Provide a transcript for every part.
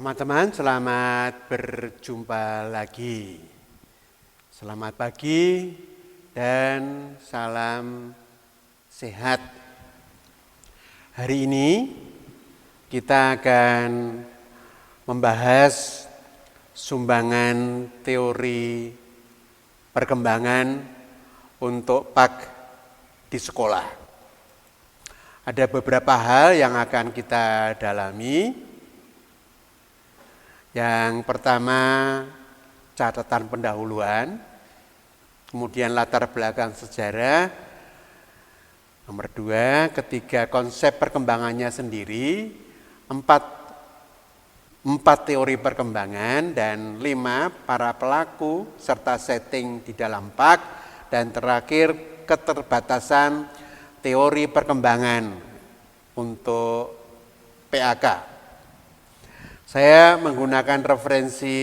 Teman-teman, selamat berjumpa lagi. Selamat pagi dan salam sehat. Hari ini kita akan membahas sumbangan teori perkembangan untuk PAK di sekolah. Ada beberapa hal yang akan kita dalami. Yang pertama, catatan pendahuluan, kemudian latar belakang sejarah. Nomor 2, ketiga konsep perkembangannya sendiri, 4 teori perkembangan, dan 5 para pelaku serta setting di dalam PAK, dan terakhir keterbatasan teori perkembangan untuk PAK. Saya menggunakan referensi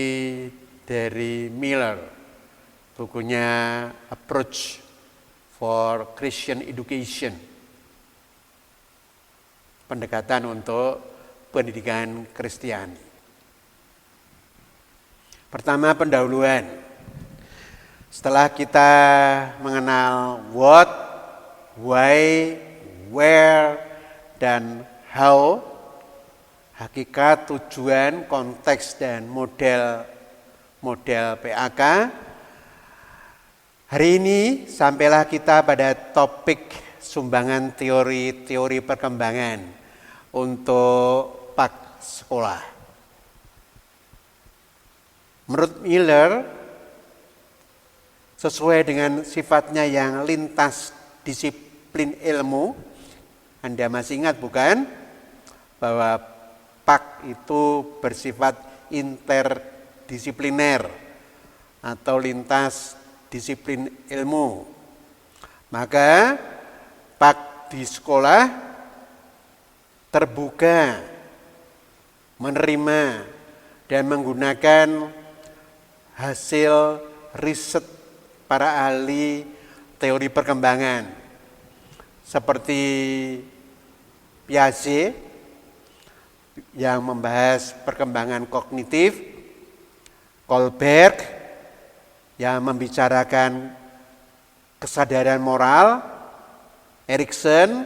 dari Miller, bukunya Approach for Christian Education, pendekatan untuk pendidikan Kristiani. Pertama, pendahuluan. Setelah kita mengenal what, why, where, dan how, hakikat, tujuan, konteks, dan model PAK. Hari ini sampailah kita pada topik sumbangan teori perkembangan untuk PAK sekolah. Menurut Miller, sesuai dengan sifatnya yang lintas disiplin ilmu, Anda masih ingat bukan? Bahwa PAK itu bersifat interdisipliner atau lintas disiplin ilmu. Maka PAK di sekolah terbuka, menerima, dan menggunakan hasil riset para ahli teori perkembangan seperti Piaget yang membahas perkembangan kognitif, Kohlberg yang membicarakan kesadaran moral, Erikson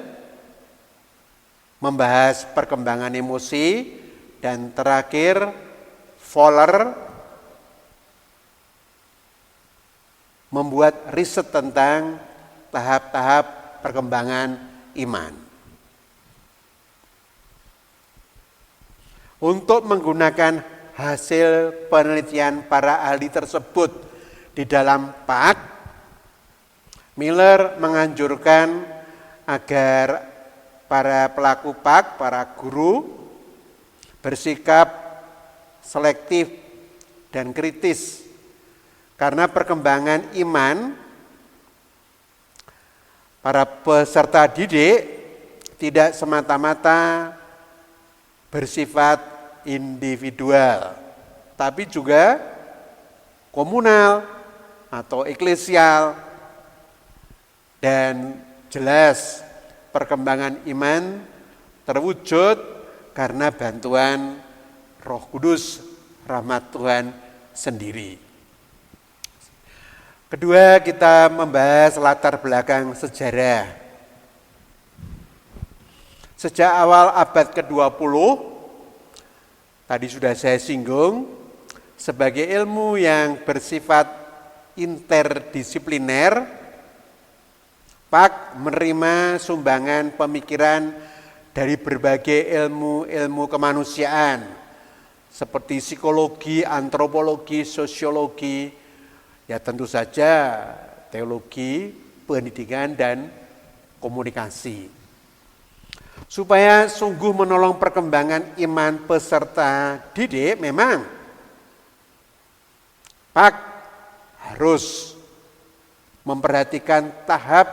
membahas perkembangan emosi, dan terakhir Fowler membuat riset tentang tahap-tahap perkembangan iman. Untuk menggunakan hasil penelitian para ahli tersebut di dalam PAK, Miller menganjurkan agar para pelaku PAK, para guru, bersikap selektif dan kritis karena perkembangan iman para peserta didik tidak semata-mata bersifat individual, tapi juga komunal atau eklesial, dan jelas perkembangan iman terwujud karena bantuan Roh Kudus, rahmat Tuhan sendiri. Kedua, kita membahas latar belakang sejarah. Sejak awal abad ke-20, tadi sudah saya singgung, sebagai ilmu yang bersifat interdisipliner, PAK menerima sumbangan pemikiran dari berbagai ilmu kemanusiaan, seperti psikologi, antropologi, sosiologi, ya tentu saja teologi, pendidikan, dan komunikasi. Supaya sungguh menolong perkembangan iman peserta didik, memang PAK harus memperhatikan tahap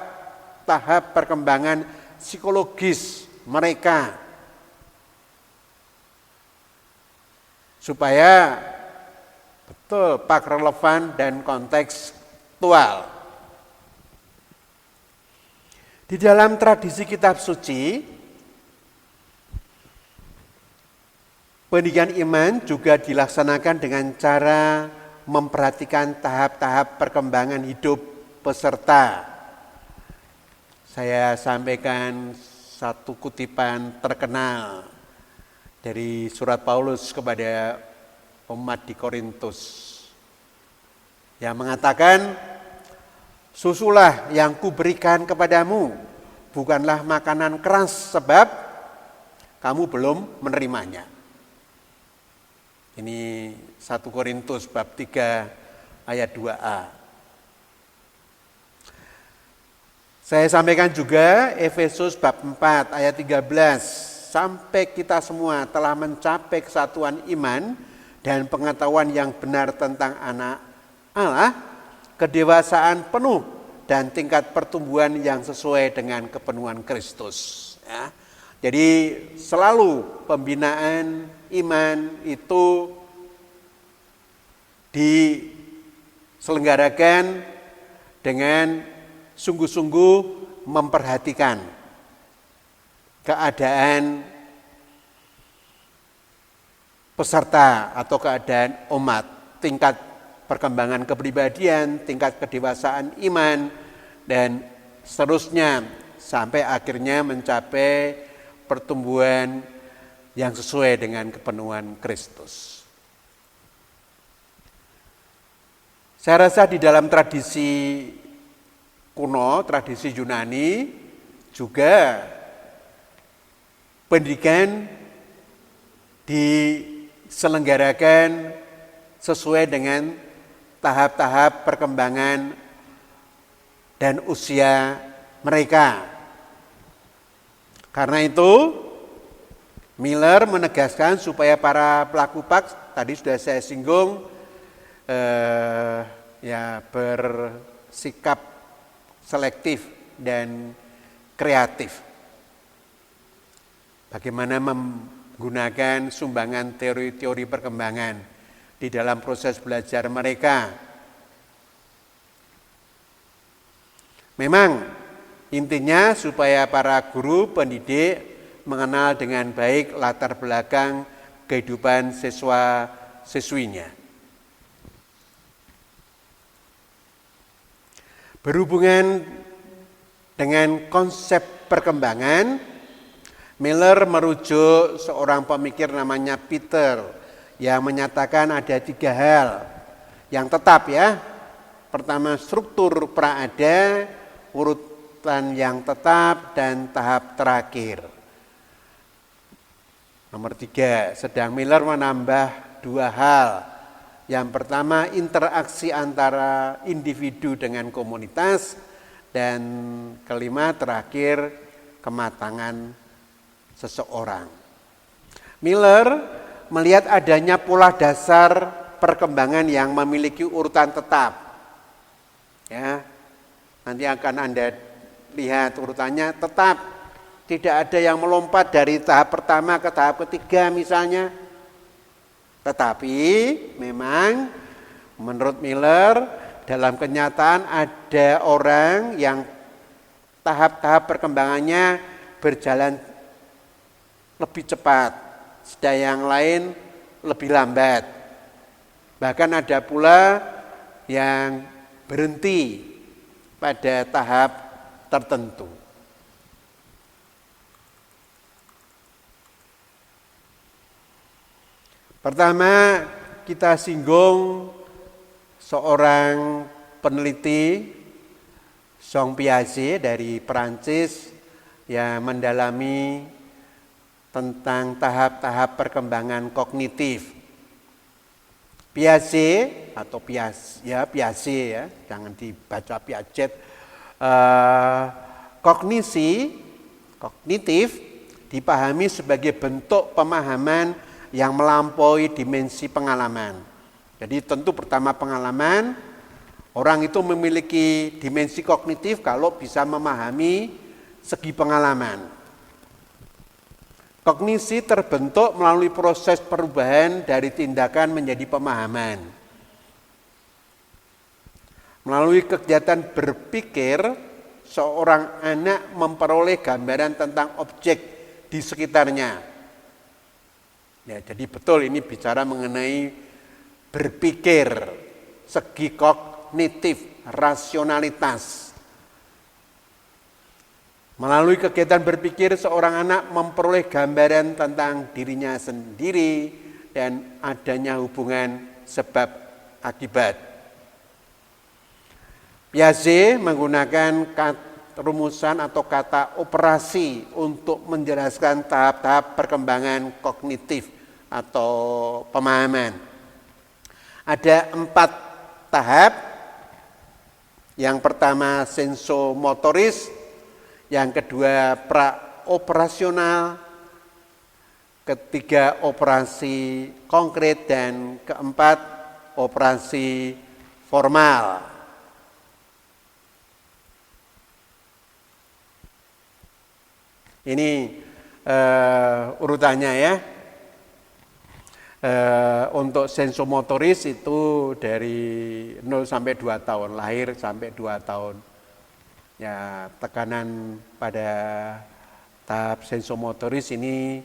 perkembangan psikologis mereka supaya betul PAK relevan dan kontekstual. Di dalam tradisi kitab suci, Pendidikan iman juga dilaksanakan dengan cara memperhatikan tahap-tahap perkembangan hidup peserta. Saya sampaikan satu kutipan terkenal dari surat Paulus kepada umat di Korintus yang mengatakan, susulah yang kuberikan kepadamu, bukanlah makanan keras sebab kamu belum menerimanya. Ini 1 Korintus bab 3 ayat 2a. Saya sampaikan juga Efesus bab 4 ayat 13. Sampai kita semua telah mencapai kesatuan iman dan pengetahuan yang benar tentang anak Allah, kedewasaan penuh dan tingkat pertumbuhan yang sesuai dengan kepenuhan Kristus. Ya. Jadi selalu pembinaan iman itu diselenggarakan dengan sungguh-sungguh memperhatikan keadaan peserta atau keadaan umat, tingkat perkembangan kepribadian, tingkat kedewasaan iman, dan seterusnya sampai akhirnya mencapai pertumbuhan yang sesuai dengan kepenuhan Kristus. Saya rasa di dalam tradisi kuno, tradisi Yunani, juga pendidikan diselenggarakan sesuai dengan tahap-tahap perkembangan dan usia mereka. Karena itu, Miller menegaskan supaya para pelaku PAKS, tadi sudah saya singgung, bersikap selektif dan kreatif. Bagaimana menggunakan sumbangan teori-teori perkembangan di dalam proses belajar mereka. Memang intinya supaya para guru pendidik mengenal dengan baik latar belakang kehidupan siswa-siswinya. Berhubungan dengan konsep perkembangan, Miller merujuk seorang pemikir namanya Peter yang menyatakan ada 3 hal yang tetap ya. Pertama, struktur praada, urutan yang tetap, dan tahap terakhir. Nomor 3, sedang Miller menambah 2 hal. Yang pertama, interaksi antara individu dengan komunitas, dan kelima terakhir, kematangan seseorang. Miller melihat adanya pola dasar perkembangan yang memiliki urutan tetap. Ya, nanti akan Anda lihat urutannya tetap, tidak ada yang melompat dari tahap pertama ke tahap ketiga misalnya. Tetapi memang menurut Miller dalam kenyataan ada orang yang tahap-tahap perkembangannya berjalan lebih cepat, sedang yang lain lebih lambat. Bahkan ada pula yang berhenti pada tahap tertentu. Pertama, kita singgung seorang peneliti, Jean Piaget dari Perancis, yang mendalami tentang tahap-tahap perkembangan kognitif. Piaget atau Piaget ya, jangan dibaca Piaget. Kognitif dipahami sebagai bentuk pemahaman yang melampaui dimensi pengalaman. Jadi tentu pertama pengalaman, orang itu memiliki dimensi kognitif kalau bisa memahami segi pengalaman. Kognisi terbentuk melalui proses perubahan dari tindakan menjadi pemahaman. Melalui kegiatan berpikir, seorang anak memperoleh gambaran tentang objek di sekitarnya. Ya, jadi betul ini bicara mengenai berpikir, segi kognitif, rasionalitas. Melalui kegiatan berpikir, seorang anak memperoleh gambaran tentang dirinya sendiri dan adanya hubungan sebab akibat. Piaget menggunakan rumusan atau kata operasi untuk menjelaskan tahap-tahap perkembangan kognitif atau pemahaman. Ada 4 tahap. Yang pertama sensomotoris, yang kedua praoperasional, ketiga operasi konkret, dan keempat operasi formal. Ini urutannya ya. Untuk sensomotoris itu dari 0 sampai 2 tahun, lahir sampai 2 tahun. Ya, tekanan pada tahap sensomotoris ini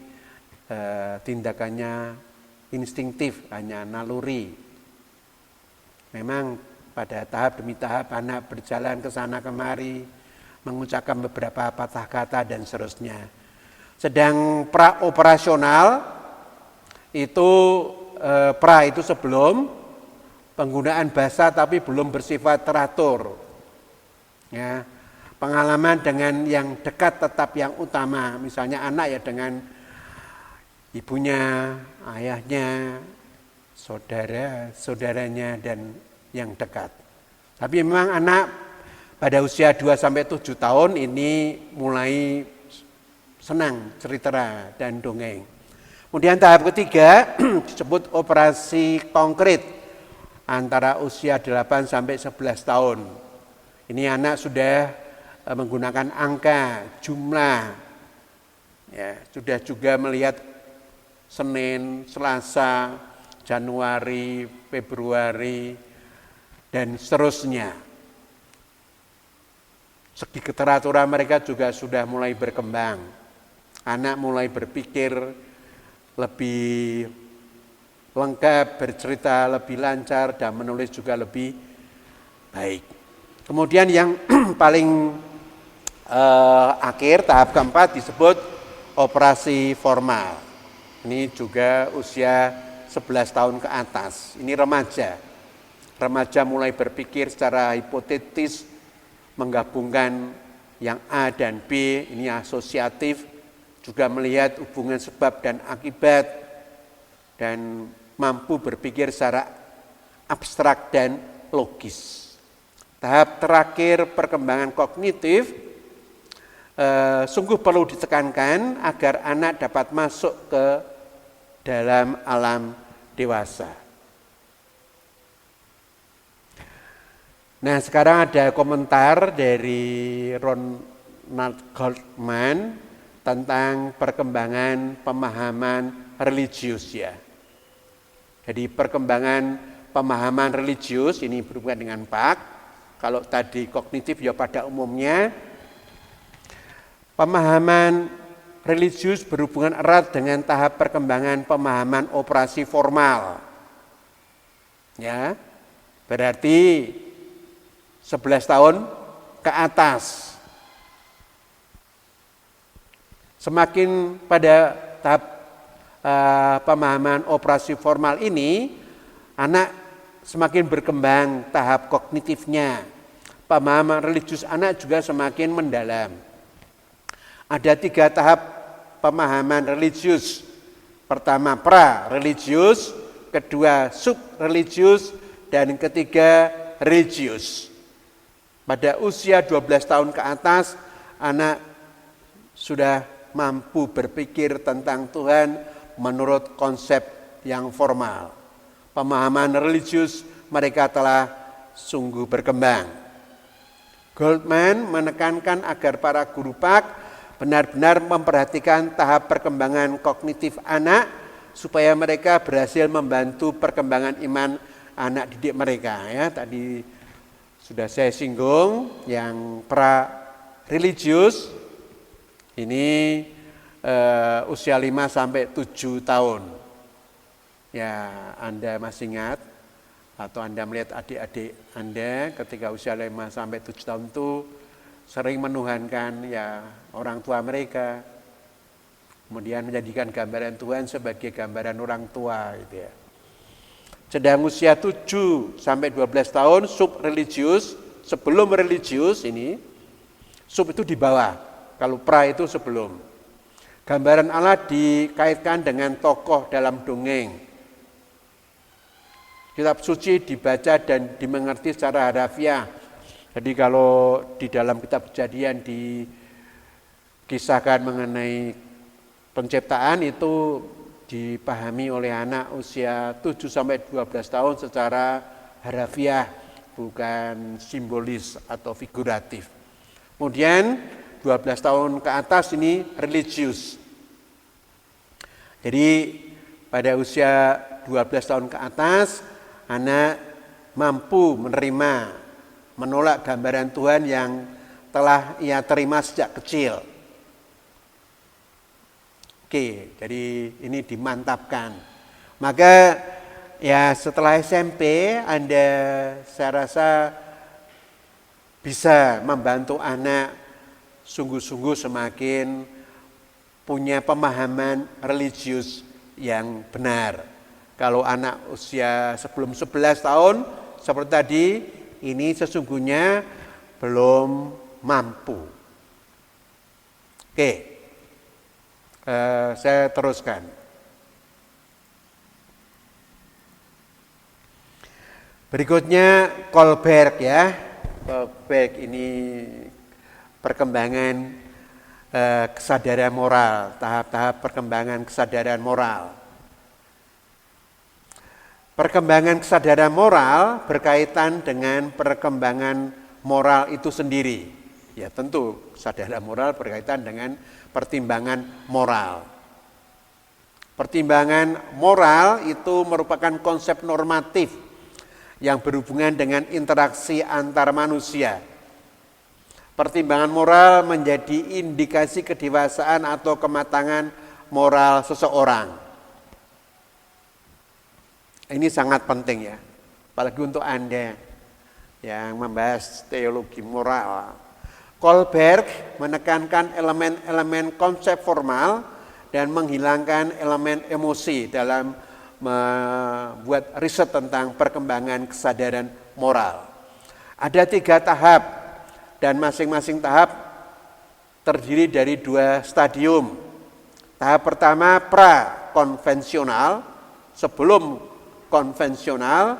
tindakannya instinktif, hanya naluri. Memang pada tahap demi tahap anak berjalan ke sana kemari, mengucapkan beberapa patah kata dan seterusnya. Sedang praoperasional itu pra itu sebelum penggunaan bahasa tapi belum bersifat teratur. Ya, pengalaman dengan yang dekat tetap yang utama. Misalnya anak ya dengan ibunya, ayahnya, saudaranya dan yang dekat. Tapi memang anak pada usia 2-7 tahun ini mulai senang cerita dan dongeng. Kemudian tahap ketiga disebut operasi konkret antara usia 8-11 tahun. Ini anak sudah menggunakan angka, jumlah, ya, sudah juga melihat Senin, Selasa, Januari, Februari, dan seterusnya. Segi keteraturan mereka juga sudah mulai berkembang. Anak mulai berpikir lebih lengkap, bercerita lebih lancar, dan menulis juga lebih baik. Kemudian yang paling akhir, tahap keempat disebut operasi formal. Ini juga usia 11 tahun ke atas. Ini remaja. Remaja mulai berpikir secara hipotetis, menggabungkan yang A dan B, ini asosiatif, juga melihat hubungan sebab dan akibat, dan mampu berpikir secara abstrak dan logis. Tahap terakhir perkembangan kognitif sungguh perlu ditekankan agar anak dapat masuk ke dalam alam dewasa. Nah, sekarang ada komentar dari Ronald Goldman tentang perkembangan pemahaman religius ya. Jadi perkembangan pemahaman religius ini berhubungan dengan Pak. Kalau tadi kognitif ya pada umumnya. Pemahaman religius berhubungan erat dengan tahap perkembangan pemahaman operasi formal. Ya. Berarti 11 tahun ke atas. Semakin pada tahap pemahaman operasi formal ini, anak semakin berkembang tahap kognitifnya. Pemahaman religius anak juga semakin mendalam. Ada 3 tahap pemahaman religius. Pertama pra-religius, kedua sub-religius, dan ketiga religius. Pada usia 12 tahun ke atas, anak sudah mampu berpikir tentang Tuhan menurut konsep yang formal. Pemahaman religius mereka telah sungguh berkembang. Goldman menekankan agar para guru Pak benar-benar memperhatikan tahap perkembangan kognitif anak supaya mereka berhasil membantu perkembangan iman anak didik mereka. Ya, tadi sudah saya singgung yang pra-religius ini usia 5-7 tahun. Ya, Anda masih ingat atau Anda melihat adik-adik Anda ketika usia 5 sampai 7 tahun itu sering menuhankan ya orang tua mereka. Kemudian menjadikan gambaran Tuhan sebagai gambaran orang tua gitu ya. Sedang usia 7 sampai 12 tahun sub-religius, sebelum religius ini, sub itu di bawah, kalau pra itu sebelum. Gambaran Allah dikaitkan dengan tokoh dalam dongeng. Kitab suci dibaca dan dimengerti secara harafiah. Jadi kalau di dalam kitab Kejadian dikisahkan mengenai penciptaan itu dipahami oleh anak usia 7 sampai 12 tahun secara harafiah, bukan simbolis atau figuratif. Kemudian 12 tahun ke atas ini religius. Jadi pada usia 12 tahun ke atas anak mampu menerima, menolak gambaran Tuhan yang telah ia terima sejak kecil. Oke, jadi ini dimantapkan. Maka ya setelah SMP saya rasa bisa membantu anak sungguh-sungguh semakin punya pemahaman religius yang benar. Kalau anak usia sebelum 11 tahun seperti tadi, ini sesungguhnya belum mampu. Oke. Saya teruskan. Berikutnya Kohlberg ya. Kohlberg ini perkembangan kesadaran moral, tahap-tahap perkembangan kesadaran moral. Perkembangan kesadaran moral berkaitan dengan perkembangan moral itu sendiri. Ya tentu kesadaran moral berkaitan dengan pertimbangan moral. Pertimbangan moral itu merupakan konsep normatif yang berhubungan dengan interaksi antar manusia. Pertimbangan moral menjadi indikasi kedewasaan atau kematangan moral seseorang. Ini sangat penting ya, apalagi untuk Anda yang membahas teologi moral. Kohlberg menekankan elemen-elemen konsep formal dan menghilangkan elemen emosi dalam membuat riset tentang perkembangan kesadaran moral. Ada 3 tahap dan masing-masing tahap terdiri dari 2 stadium. Tahap pertama pra-konvensional, sebelum konvensional,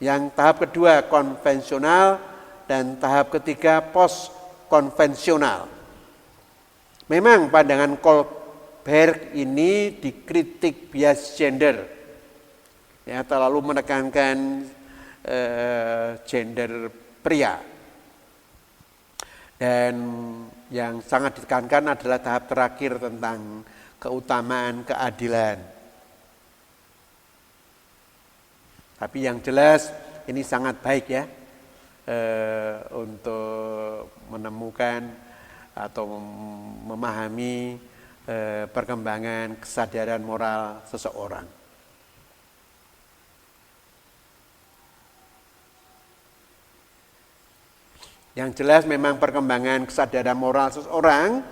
yang tahap kedua konvensional, dan tahap ketiga post-konvensional. Memang pandangan Kohlberg ini dikritik bias gender, ya terlalu menekankan gender pria. Dan yang sangat ditekankan adalah tahap terakhir tentang keutamaan keadilan. Tapi yang jelas ini sangat baik ya untuk menemukan atau memahami perkembangan kesadaran moral seseorang. Yang jelas memang perkembangan kesadaran moral seseorang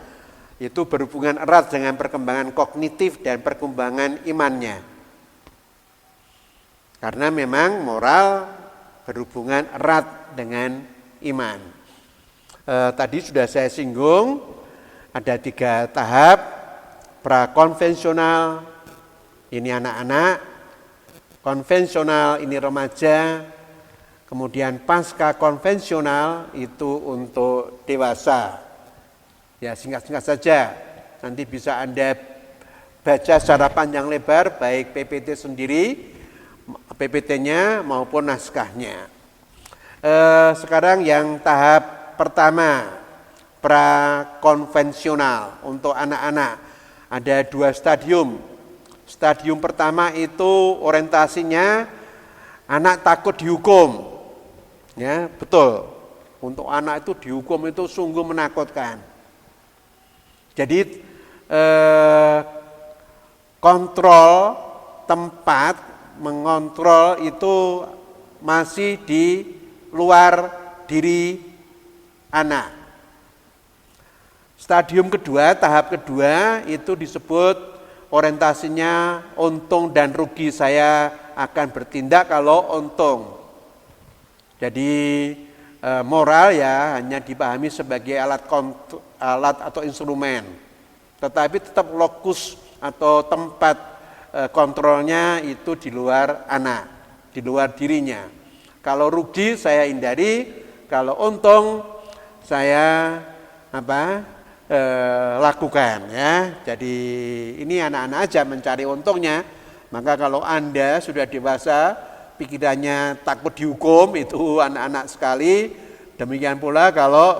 itu berhubungan erat dengan perkembangan kognitif dan perkembangan imannya. Karena memang moral berhubungan erat dengan iman. Tadi sudah saya singgung, ada 3 tahap, prakonvensional, ini anak-anak, konvensional, ini remaja, kemudian pasca konvensional itu untuk dewasa. Ya singkat-singkat saja, nanti bisa Anda baca secara panjang lebar, baik PPT sendiri, PPT-nya maupun naskahnya. Sekarang yang tahap pertama, prakonvensional untuk anak-anak. Ada 2 stadium. Stadium pertama itu orientasinya anak takut dihukum. Ya, betul. Untuk anak itu dihukum itu sungguh menakutkan. Jadi kontrol tempat mengontrol itu masih di luar diri anak. Stadium kedua, tahap kedua itu disebut orientasinya untung dan rugi. Saya akan bertindak kalau untung. Jadi moral ya hanya dipahami sebagai alat atau instrumen. Tetapi tetap lokus atau tempat kontrolnya itu di luar anak, di luar dirinya. Kalau rugi saya hindari, kalau untung saya lakukan ya. Jadi ini anak-anak aja mencari untungnya. Maka kalau Anda sudah dewasa, pikirannya takut dihukum, itu anak-anak sekali. Demikian pula kalau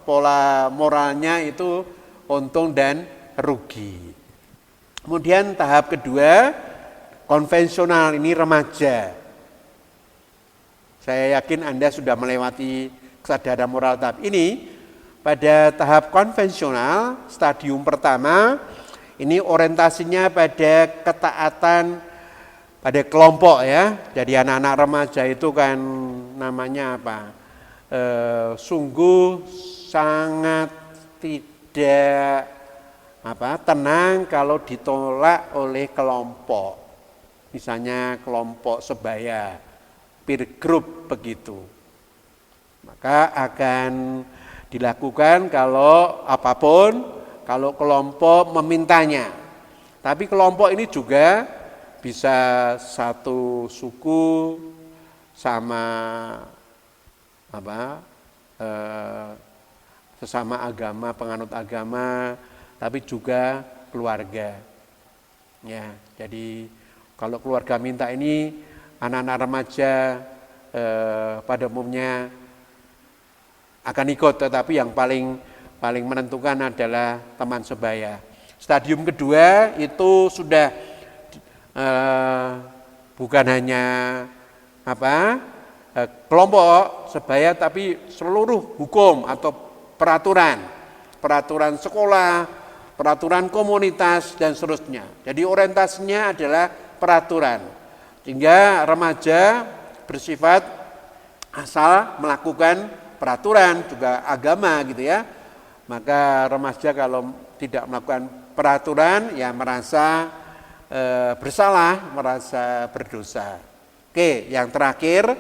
pola moralnya itu untung dan rugi. Kemudian tahap kedua, konvensional, ini remaja. Saya yakin Anda sudah melewati kesadaran moral tahap ini. Pada tahap konvensional, stadium pertama, ini orientasinya pada ketaatan pada kelompok ya. Jadi anak-anak remaja itu kan namanya apa? Sungguh sangat tidak tenang kalau ditolak oleh kelompok. Misalnya kelompok sebaya, peer group begitu. Maka akan dilakukan kalau apapun, kalau kelompok memintanya. Tapi kelompok ini juga bisa satu suku sama sesama agama, penganut agama, tapi juga keluarga. Ya, jadi kalau keluarga minta ini, anak-anak remaja pada umumnya akan ikut, tetapi yang paling menentukan adalah teman sebaya. Stadium kedua itu sudah bukan hanya kelompok sebaya, tapi seluruh hukum atau peraturan sekolah, peraturan komunitas dan seterusnya. Jadi orientasinya adalah peraturan, sehingga remaja bersifat asal melakukan peraturan, juga agama gitu ya. Maka remaja kalau tidak melakukan peraturan ya merasa bersalah, merasa berdosa. Oke, yang terakhir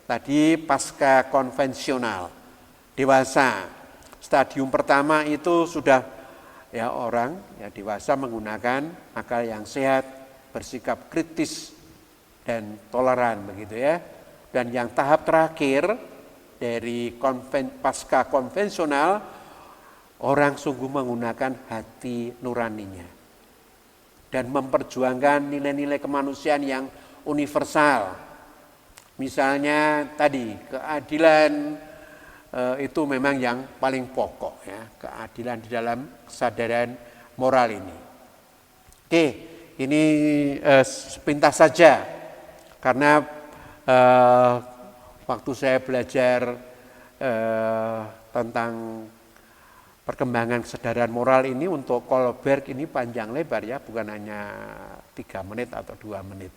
tadi pasca konvensional, dewasa. Stadium pertama itu sudah ya orang ya dewasa menggunakan akal yang sehat, bersikap kritis dan toleran begitu ya. Dan yang tahap terakhir dari pasca konvensional, orang sungguh menggunakan hati nuraninya dan memperjuangkan nilai-nilai kemanusiaan yang universal. Misalnya tadi keadilan itu memang yang paling pokok ya, keadilan di dalam kesadaran moral ini. Oke, ini sepintas saja karena waktu saya belajar tentang perkembangan kesadaran moral ini untuk Kohlberg ini panjang lebar ya, bukan hanya 3 menit atau 2 menit.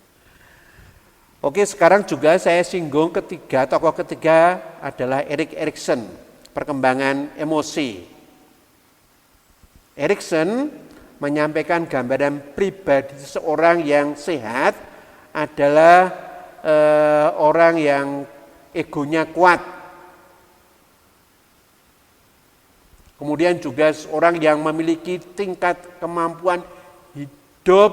Oke, sekarang juga saya singgung tokoh ketiga adalah Erik Erikson, perkembangan emosi. Erikson menyampaikan gambaran pribadi seorang yang sehat adalah orang yang egonya kuat. Kemudian juga seorang yang memiliki tingkat kemampuan hidup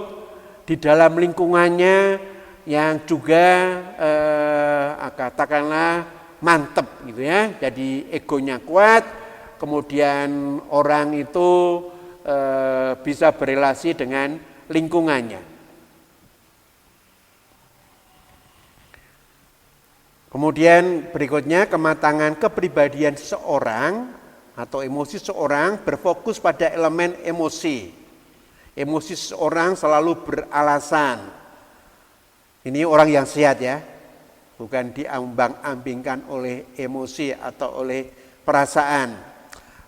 di dalam lingkungannya yang juga katakanlah mantep gitu ya. Jadi egonya kuat, kemudian orang itu bisa berelasi dengan lingkungannya. Kemudian berikutnya, kematangan kepribadian seseorang atau emosi seseorang berfokus pada elemen emosi. Emosi seseorang selalu beralasan. Ini orang yang sehat ya, bukan diambang-ambingkan oleh emosi atau oleh perasaan.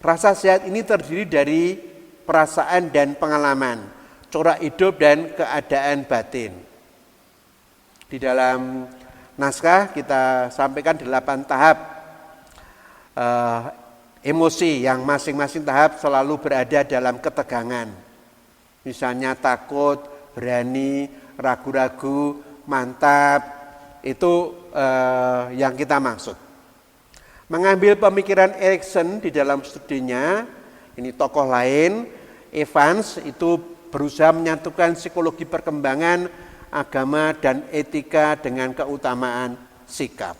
Rasa sehat ini terdiri dari perasaan dan pengalaman. corak hidup dan keadaan batin. Di dalam naskah kita sampaikan 8 tahap emosi yang masing-masing tahap selalu berada dalam ketegangan. Misalnya takut, berani, ragu-ragu, mantap, itu yang kita maksud. Mengambil pemikiran Erikson di dalam studinya, ini tokoh lain, Evans itu berusaha menyatukan psikologi perkembangan, agama, dan etika dengan keutamaan sikap.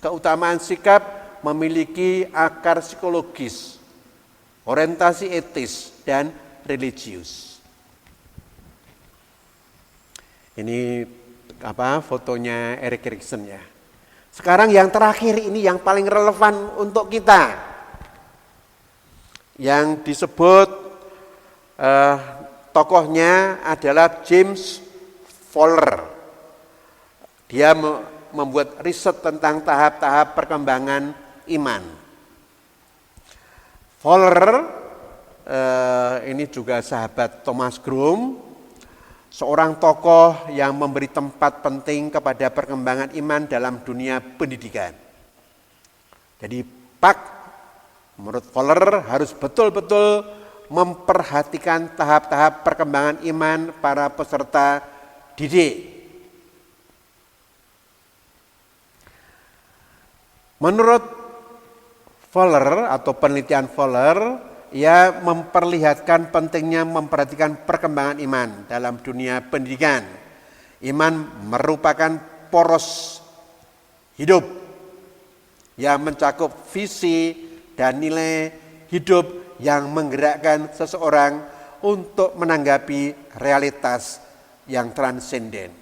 Keutamaan sikap memiliki akar psikologis, orientasi etis, dan religius. Ini fotonya Erik Erikson ya. Sekarang yang terakhir ini yang paling relevan untuk kita. Yang disebut tokohnya adalah James Fowler. Dia membuat riset tentang tahap-tahap perkembangan iman. Fowler ini juga sahabat Thomas Groom, seorang tokoh yang memberi tempat penting kepada perkembangan iman dalam dunia pendidikan. Jadi menurut Fowler harus betul-betul memperhatikan tahap-tahap perkembangan iman para peserta didik. Menurut Fowler atau penelitian Fowler, ia memperlihatkan pentingnya memperhatikan perkembangan iman dalam dunia pendidikan. Iman merupakan poros hidup yang mencakup visi dan nilai hidup yang menggerakkan seseorang untuk menanggapi realitas yang transenden.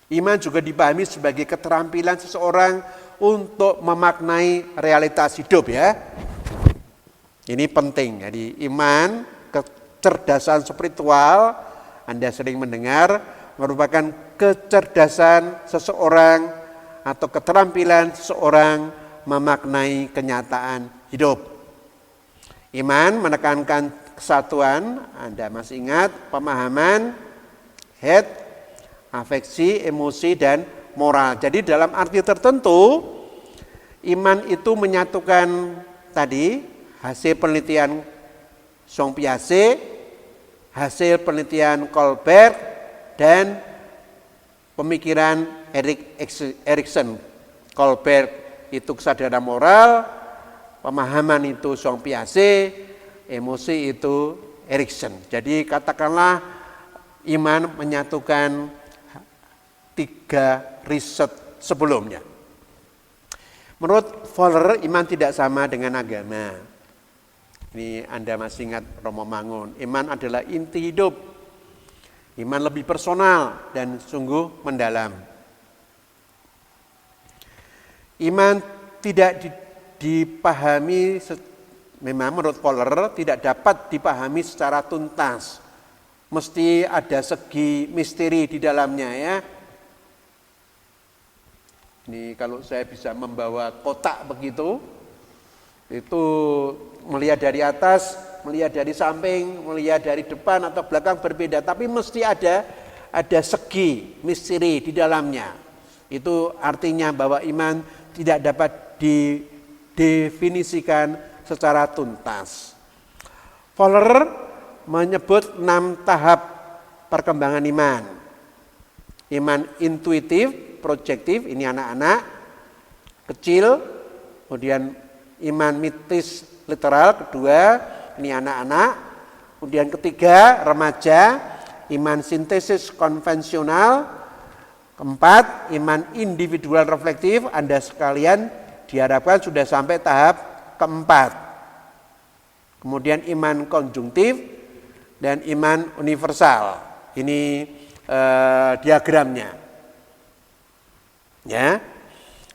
Iman juga dipahami sebagai keterampilan seseorang untuk memaknai realitas hidup ya. Ini penting. Jadi iman, kecerdasan spiritual, Anda sering mendengar, merupakan kecerdasan seseorang atau keterampilan seseorang memaknai kenyataan hidup. Iman menekankan kesatuan, Anda masih ingat, pemahaman, head, afeksi, emosi, dan moral. Jadi dalam arti tertentu, iman itu menyatukan tadi hasil penelitian Jean Piaget, hasil penelitian Kohlberg, dan pemikiran Erik Erikson. Kohlberg itu kesadaran moral, pemahaman itu Jean Piaget, emosi itu Erikson. Jadi katakanlah iman menyatukan 3 riset sebelumnya. Menurut Fowler, iman tidak sama dengan agama. Ini Anda masih ingat Romo Mangun. Iman adalah inti hidup. Iman lebih personal dan sungguh mendalam. Iman tidak dipahami, memang menurut Fowler tidak dapat dipahami secara tuntas. Mesti ada segi misteri di dalamnya ya. Ini kalau saya bisa membawa kotak begitu, itu melihat dari atas, melihat dari samping, melihat dari depan atau belakang berbeda, tapi mesti ada segi misteri di dalamnya. Itu artinya bahwa iman tidak dapat didefinisikan secara tuntas. Fowler menyebut 6 tahap perkembangan iman. Iman intuitif, projektif, ini anak-anak kecil, kemudian iman mitis literal, kedua ini anak-anak, kemudian ketiga remaja, iman sintesis konvensional, keempat iman individual reflektif. Anda sekalian diharapkan sudah sampai tahap keempat. Kemudian iman konjungtif dan iman universal. Ini diagramnya. Ya,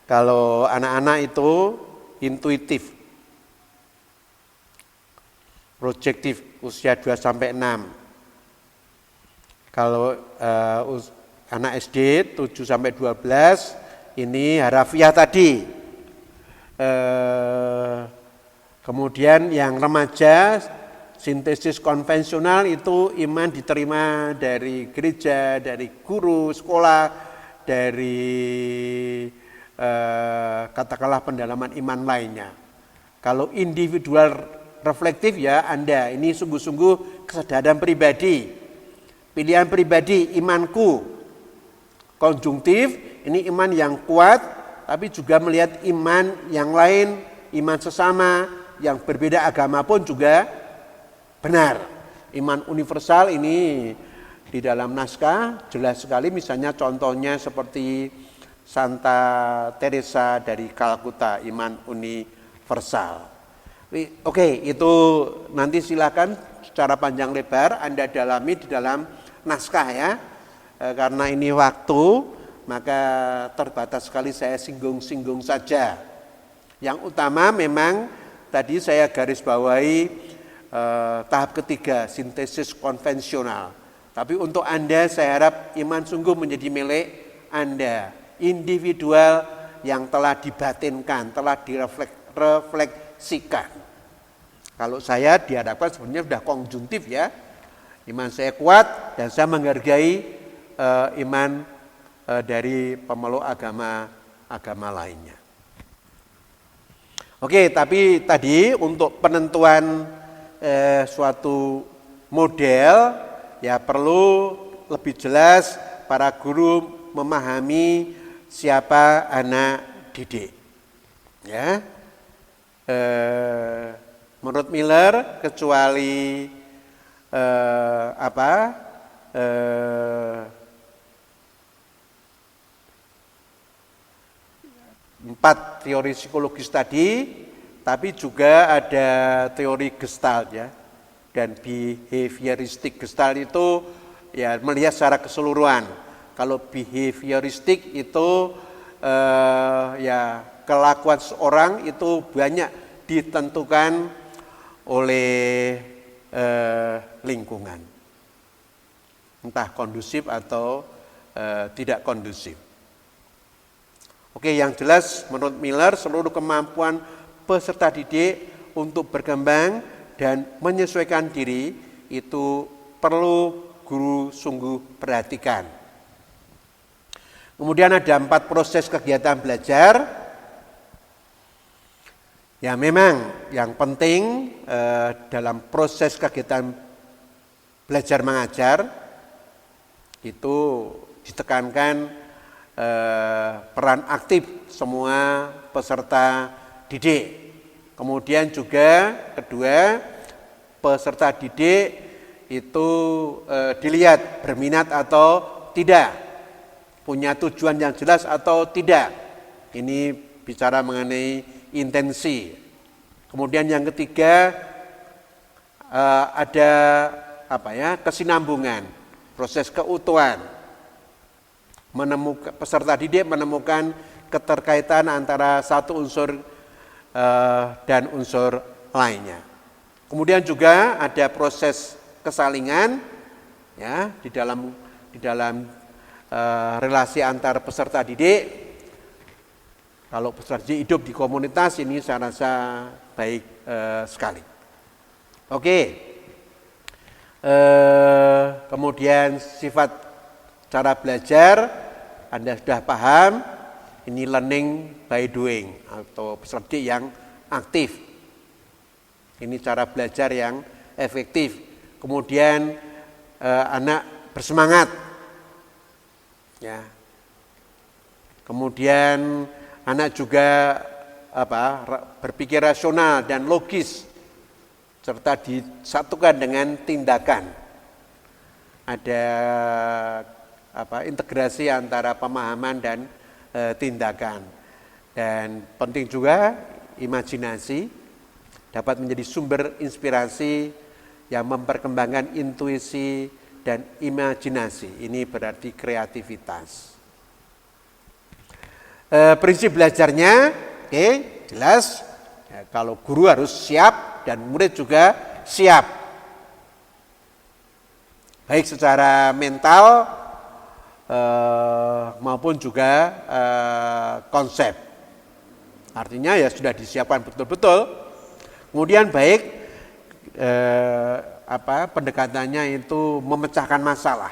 kalau anak-anak itu intuitif, projektif usia 2 sampai 6. Kalau anak SD 7 sampai 12 ini harafiah tadi. Kemudian yang remaja Sintesis konvensional itu iman diterima dari gereja, dari guru, sekolah, dari katakanlah pendalaman iman lainnya. Kalau individual reflektif ya Anda, ini sungguh-sungguh kesadaran pribadi, pilihan pribadi, imanku. Konjungtif, ini iman yang kuat, tapi juga melihat iman yang lain, iman sesama, yang berbeda agama pun juga benar. Iman universal ini di dalam naskah jelas sekali, misalnya contohnya seperti Santa Teresa dari Kalkuta, iman universal. Oke, itu nanti silakan secara panjang lebar Anda dalami di dalam naskah ya. Karena ini waktu, maka terbatas sekali saya singgung-singgung saja. Yang utama memang tadi saya garis bawahi tahap ketiga, sintesis konvensional. Tapi untuk Anda saya harap iman sungguh menjadi milik Anda, individual yang telah dibatinkan, telah direfleksikan. Kalau saya diharapkan sebenarnya sudah konjungtif ya, iman saya kuat dan saya menghargai iman dari pemeluk agama lainnya. Oke, tapi tadi untuk penentuan suatu model ya perlu lebih jelas para guru memahami siapa anak didik. Ya, menurut Miller kecuali 4 teori psikologis tadi, tapi juga ada teori Gestalt ya, dan behavioristik. Gestalt itu ya melihat secara keseluruhan. Kalau behavioristik itu ya kelakuan seorang itu banyak ditentukan oleh lingkungan, entah kondusif atau tidak kondusif. Oke, yang jelas menurut Miller seluruh kemampuan peserta didik untuk berkembang dan menyesuaikan diri itu perlu guru sungguh perhatikan. Kemudian ada 4 proses kegiatan belajar. Ya memang yang penting dalam proses kegiatan belajar mengajar itu ditekankan peran aktif semua peserta didik. Kemudian juga kedua, peserta didik itu dilihat berminat atau tidak, punya tujuan yang jelas atau tidak. Ini bicara mengenai intensi. Kemudian yang ketiga ada kesinambungan, proses keutuhan. Peserta didik menemukan keterkaitan antara satu unsur dan unsur lainnya. Kemudian juga ada proses kesalingan ya di dalam relasi antar peserta didik. Kalau peserta didik hidup di komunitas ini saya rasa baik sekali. Oke. Kemudian sifat cara belajar Anda sudah paham, ini learning by doing atau peserta didik yang aktif. Ini cara belajar yang efektif. Kemudian anak bersemangat. Ya. Kemudian anak juga berpikir rasional dan logis serta disatukan dengan tindakan. Ada integrasi antara pemahaman dan tindakan. Dan penting juga imajinasi dapat menjadi sumber inspirasi yang memperkembangkan intuisi dan imajinasi. Ini berarti kreativitas. Prinsip belajarnya, oke, jelas. Ya, kalau guru harus siap dan murid juga siap. Baik secara mental maupun juga konsep. Artinya ya sudah disiapkan betul-betul. Kemudian baik pendekatannya itu memecahkan masalah,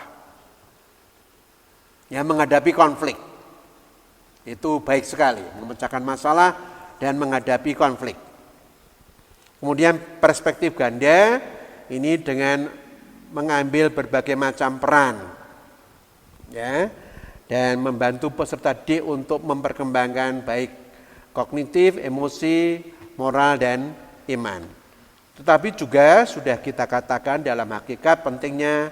ya, menghadapi konflik. Itu baik sekali, memecahkan masalah dan menghadapi konflik. Kemudian perspektif ganda ini dengan mengambil berbagai macam peran, ya, dan membantu peserta didik untuk memperkembangkan baik kognitif, emosi, moral, dan iman. Tetapi juga sudah kita katakan dalam hakikat pentingnya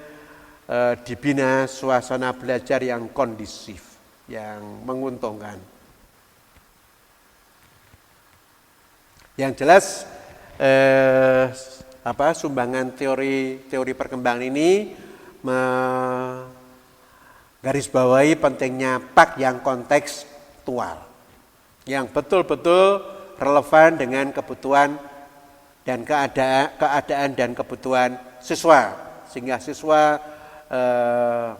dibina suasana belajar yang kondusif, yang menguntungkan. Yang jelas sumbangan teori perkembangan ini menggarisbawahi pentingnya PAK yang kontekstual, yang betul-betul relevan dengan kebutuhan dan keadaan dan kebutuhan siswa, sehingga siswa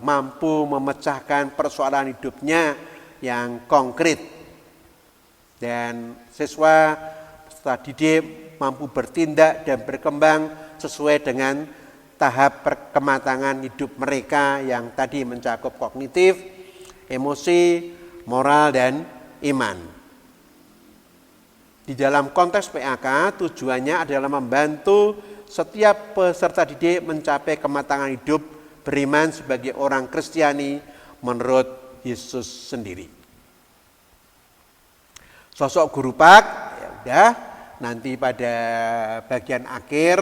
mampu memecahkan persoalan hidupnya yang konkret, dan siswa peserta didik mampu bertindak dan berkembang sesuai dengan tahap kematangan hidup mereka yang tadi mencakup kognitif, emosi, moral, dan iman. Di dalam konteks PAK, tujuannya adalah membantu setiap peserta didik mencapai kematangan hidup beriman sebagai orang Kristiani menurut Yesus sendiri. Sosok guru PAK, ya udah, nanti pada bagian akhir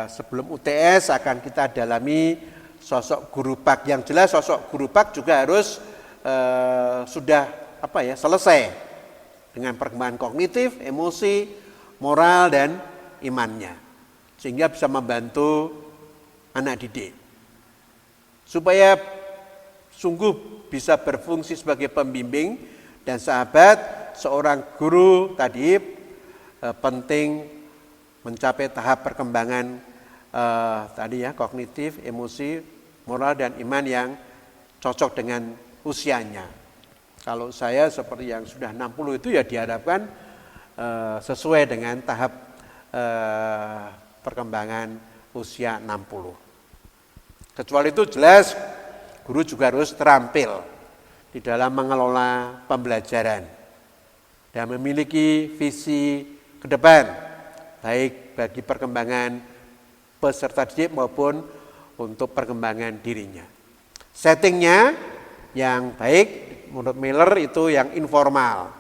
sebelum UTS akan kita dalami sosok guru PAK. Yang jelas sosok guru PAK juga harus sudah selesai dengan perkembangan kognitif, emosi, moral, dan imannya, sehingga bisa membantu anak didik supaya sungguh bisa berfungsi sebagai pembimbing dan sahabat. Seorang guru tadi penting mencapai tahap perkembangan kognitif, emosi, moral, dan iman yang cocok dengan usianya. Kalau saya seperti yang sudah 60 itu ya diharapkan sesuai dengan tahap perkembangan usia 60. Kecuali itu jelas guru juga harus terampil di dalam mengelola pembelajaran dan memiliki visi ke depan, baik bagi perkembangan peserta didik maupun untuk perkembangan dirinya. Settingnya yang baik menurut Miller itu yang informal,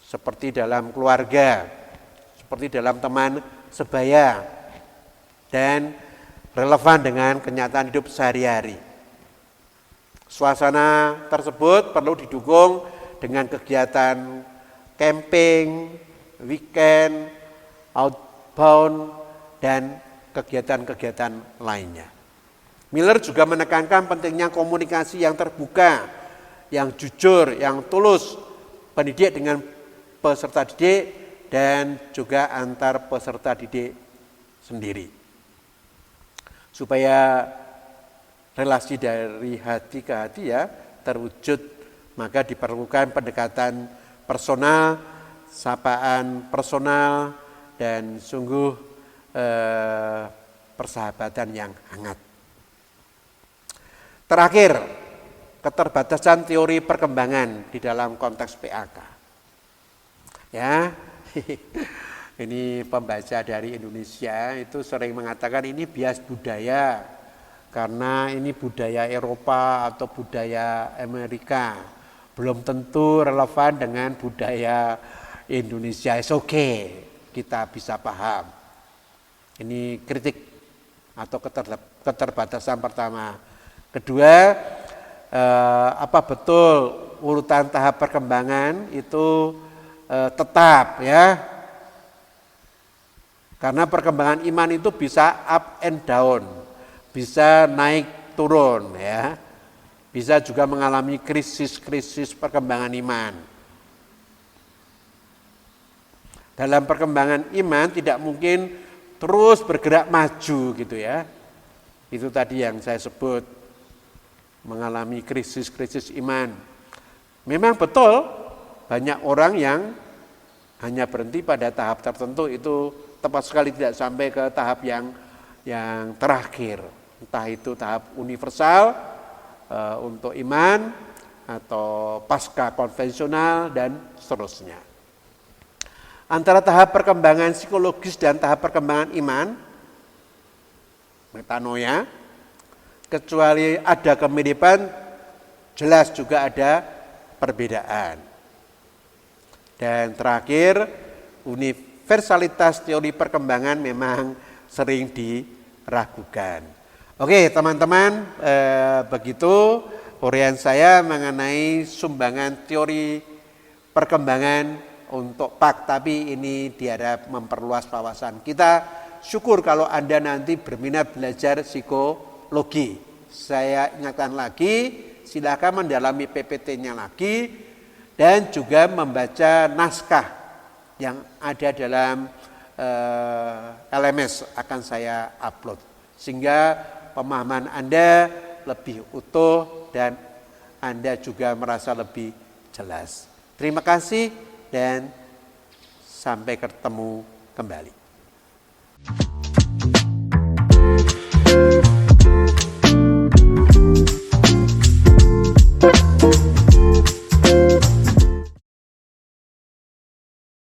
seperti dalam keluarga, seperti dalam teman sebaya, dan relevan dengan kenyataan hidup sehari-hari. Suasana tersebut perlu didukung dengan kegiatan camping, weekend, outbound, dan kegiatan-kegiatan lainnya. Miller juga menekankan pentingnya komunikasi yang terbuka, yang jujur, yang tulus, pendidik dengan peserta didik, dan juga antar peserta didik sendiri. Supaya relasi dari hati ke hati terwujud, maka diperlukan pendekatan personal, sapaan personal, dan sungguh persahabatan yang hangat. Terakhir, keterbatasan teori perkembangan di dalam konteks PAK. Ya, ini pembaca dari Indonesia itu sering mengatakan ini bias budaya, karena ini budaya Eropa atau budaya Amerika, belum tentu relevan dengan budaya Indonesia. It's okay, kita bisa paham. Ini kritik atau keterbatasan pertama. Kedua, apa betul urutan tahap perkembangan itu tetap ya? Karena perkembangan iman itu bisa up and down, bisa naik turun ya. Bisa juga mengalami krisis-krisis perkembangan iman. Dalam perkembangan iman tidak mungkin terus bergerak maju gitu ya. Itu tadi yang saya sebut, mengalami krisis-krisis iman. Memang betul banyak orang yang hanya berhenti pada tahap tertentu itu tepat sekali tidak sampai ke tahap yang terakhir. Entah itu tahap universal untuk iman atau pasca konvensional dan seterusnya. Antara tahap perkembangan psikologis dan tahap perkembangan iman, metanoia, kecuali ada kemiripan, jelas juga ada perbedaan. Dan terakhir, universalitas teori perkembangan memang sering diragukan. Oke teman-teman, begitu uraian saya mengenai sumbangan teori perkembangan untuk PAK, tapi ini diharap memperluas wawasan kita. Syukur kalau Anda nanti berminat belajar psikologi. Saya ingatkan lagi, silakan mendalami PPT-nya lagi dan juga membaca naskah yang ada dalam LMS akan saya upload. Sehingga pemahaman Anda lebih utuh dan Anda juga merasa lebih jelas. Terima kasih dan sampai ketemu kembali.